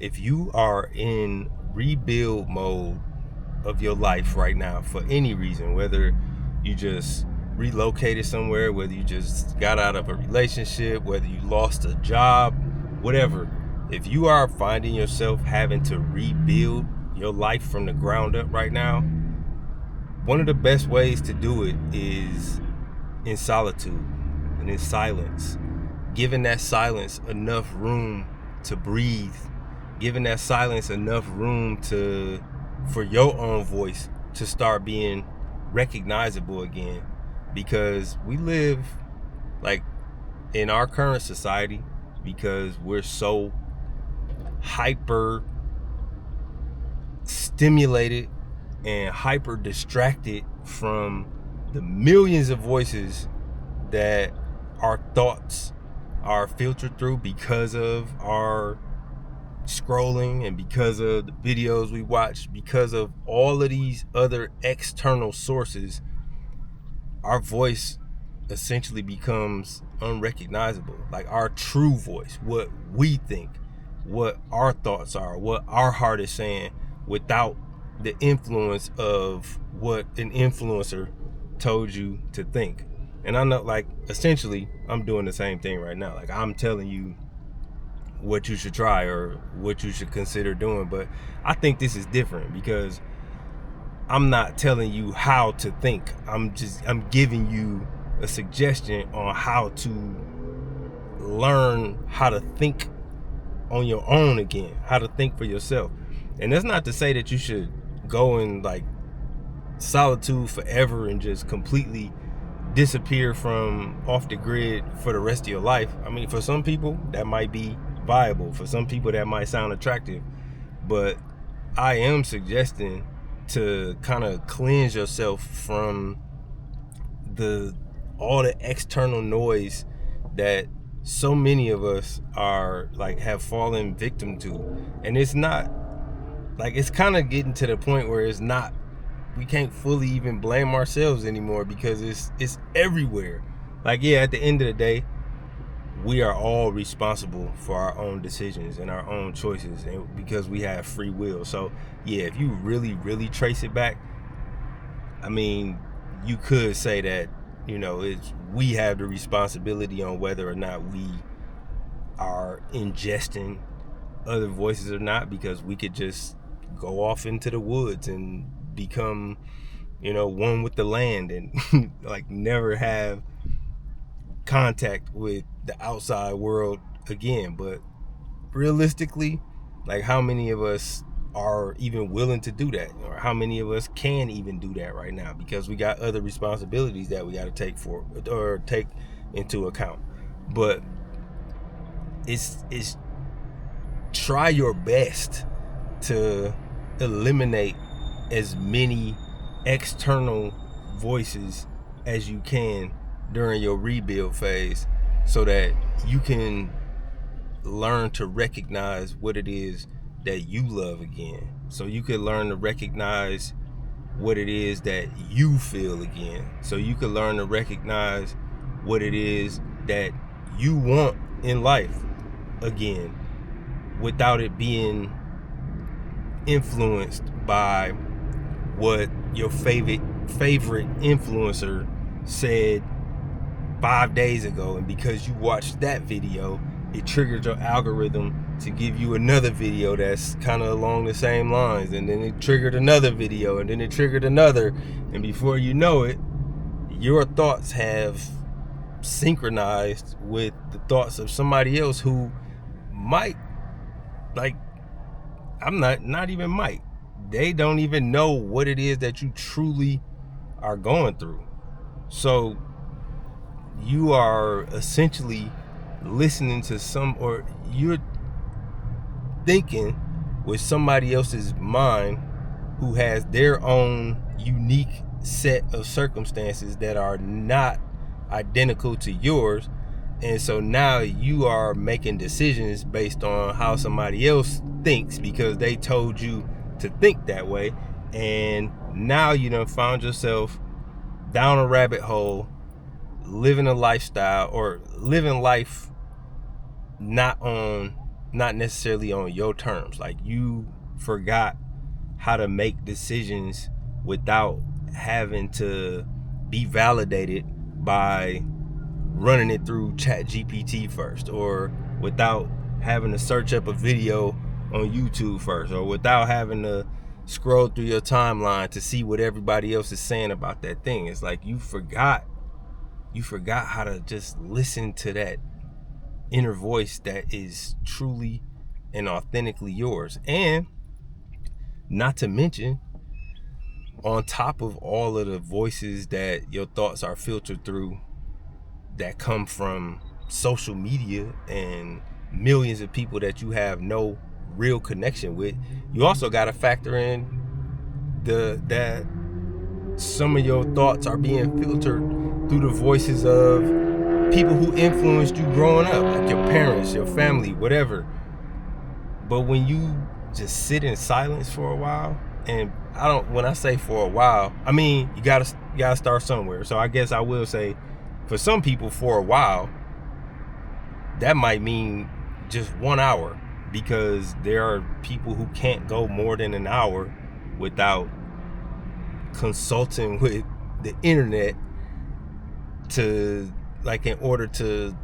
if you are in rebuild mode of your life right now for any reason, whether you just relocated somewhere, whether you just got out of a relationship, whether you lost a job, whatever, if you are finding yourself having to rebuild your life from the ground up right now, one of the best ways to do it is in solitude and in silence, giving that silence enough room to breathe, giving that silence enough room for your own voice to start being recognizable again. Because we live like in our current society, because we're so hyper stimulated and hyper distracted from the millions of voices that our thoughts are filtered through because of our scrolling and because of the videos we watch, because of all of these other external sources. Our voice essentially becomes unrecognizable. Like our true voice, what we think, what our thoughts are, what our heart is saying, without the influence of what an influencer told you to think. And I know, like, essentially I'm doing the same thing right now. Like, I'm telling you what you should try or what you should consider doing, but I think this is different because I'm not telling you how to think. I'm giving you a suggestion on how to learn how to think on your own again, how to think for yourself. And that's not to say that you should go in like solitude forever and just completely disappear from off the grid for the rest of your life. I mean, for some people that might be viable. For some people that might sound attractive. But I am suggesting to kind of cleanse yourself from all the external noise that so many of us are like have fallen victim to. And it's not like, it's kind of getting to the point where it's not, we can't fully even blame ourselves anymore because it's everywhere. Like, yeah, at the end of the day, we are all responsible for our own decisions and our own choices, and because we have free will. So yeah, if you really trace it back, I mean, you could say that, we have the responsibility on whether or not we are ingesting other voices or not, because we could just go off into the woods and become, one with the land and like never have contact with the outside world again. But realistically, like, how many of us are even willing to do that, or how many of us can even do that right now, because we got other responsibilities that we got to take into account. But it's try your best to eliminate as many external voices as you can during your rebuild phase, so that you can learn to recognize what it is that you love again, so you can learn to recognize what it is that you feel again, so you can learn to recognize what it is that you want in life again, without it being influenced by what your favorite influencer said 5 days ago. And because you watched that video, it triggered your algorithm to give you another video that's kind of along the same lines, and then it triggered another video, and then it triggered another, and before you know it, your thoughts have synchronized with the thoughts of somebody else who might, like, I'm not even might, they don't even know what it is that you truly are going through. So you are essentially listening to or you're thinking with somebody else's mind who has their own unique set of circumstances that are not identical to yours. And so now you are making decisions based on how somebody else thinks because they told you to think that way. And now you done found yourself down a rabbit hole, living a lifestyle or living life not on not necessarily on your terms. Like, you forgot how to make decisions without having to be validated by running it through ChatGPT first, or without having to search up a video on YouTube first, or without having to scroll through your timeline to see what everybody else is saying about that thing. It's like you forgot how to just listen to that inner voice that is truly and authentically yours. And not to mention, on top of all of the voices that your thoughts are filtered through that come from social media and millions of people that you have no real connection with, you also got to factor in that some of your thoughts are being filtered through the voices of people who influenced you growing up, like your parents, your family, whatever. But when you just sit in silence for a while, and when I say for a while, I mean you gotta start somewhere. So I guess I will say, for some people, for a while, that might mean just 1 hour, because there are people who can't go more than an hour without consulting with the internet in order to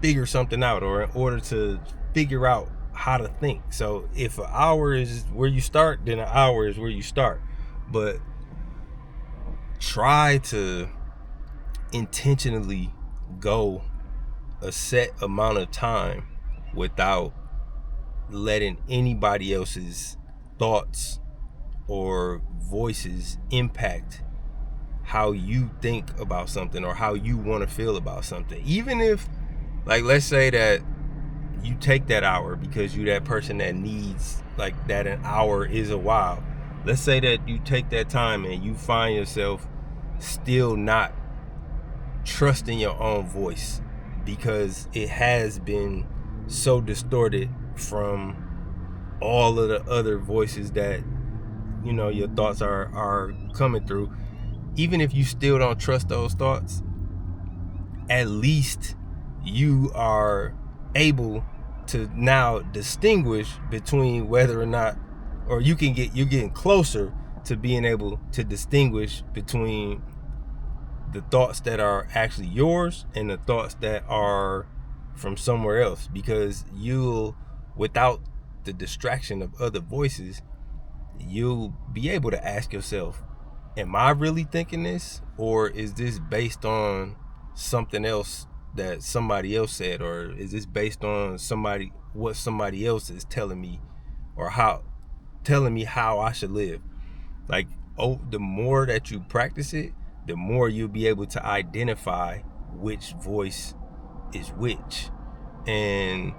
figure something out, or in order to figure out how to think. So if an hour is where you start, then an hour is where you start. But try to intentionally go a set amount of time without letting anybody else's thoughts or voices impact how you think about something or how you want to feel about something. Even if, like, let's say that you take that hour because you're that person that needs, like, that an hour is a while. Let's say that you take that time and you find yourself still not trusting your own voice because it has been so distorted from all of the other voices that, you know, your thoughts are coming through. Even if you still don't trust those thoughts, at least you are able to now distinguish between whether or not, or you're getting closer to being able to distinguish between the thoughts that are actually yours and the thoughts that are from somewhere else. Because without the distraction of other voices, you'll be able to ask yourself, am I really thinking this, or is this based on something else that somebody else said, or is this based on what somebody else is telling me, or telling me how I should live? Like, the more that you practice it, the more you'll be able to identify which voice is which. And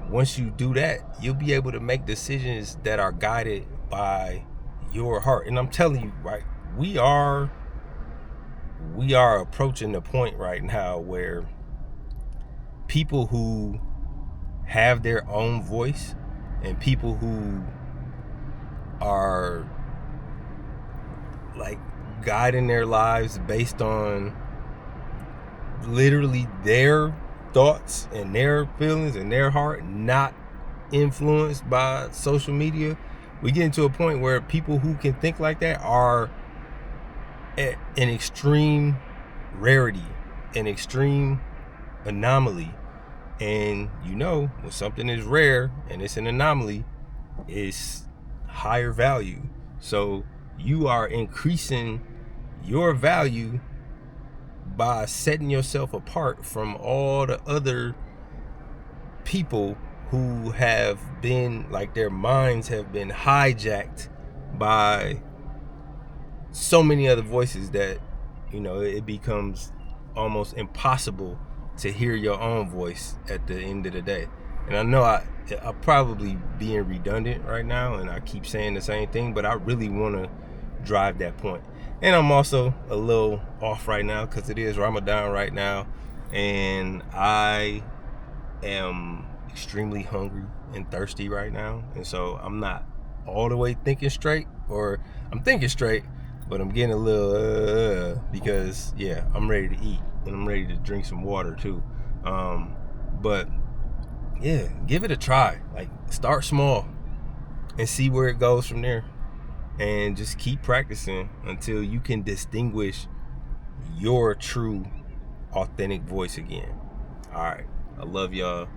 once you do that, you'll be able to make decisions that are guided by your heart. And I'm telling you, right, we are approaching the point right now where people who have their own voice and people who are, like, guiding their lives based on literally their thoughts and their feelings and their heart, not influenced by social media. We get into a point where people who can think like that are at an extreme rarity, an extreme anomaly. And you know, when something is rare and it's an anomaly, it's higher value. So you are increasing your value by setting yourself apart from all the other people who have been, like, their minds have been hijacked by so many other voices that, you know, it becomes almost impossible to hear your own voice at the end of the day. And I know I'm probably being redundant right now, and I keep saying the same thing, but I really want to drive that point. And I'm also a little off right now because it is Ramadan right now, and I am extremely hungry and thirsty right now. And so I'm not all the way thinking straight, or I'm thinking straight, but I'm getting a little because, yeah, I'm ready to eat and I'm ready to drink some water too. But yeah, give it a try. Like, start small and see where it goes from there. And just keep practicing until you can distinguish your true, authentic voice again. All right. I love y'all.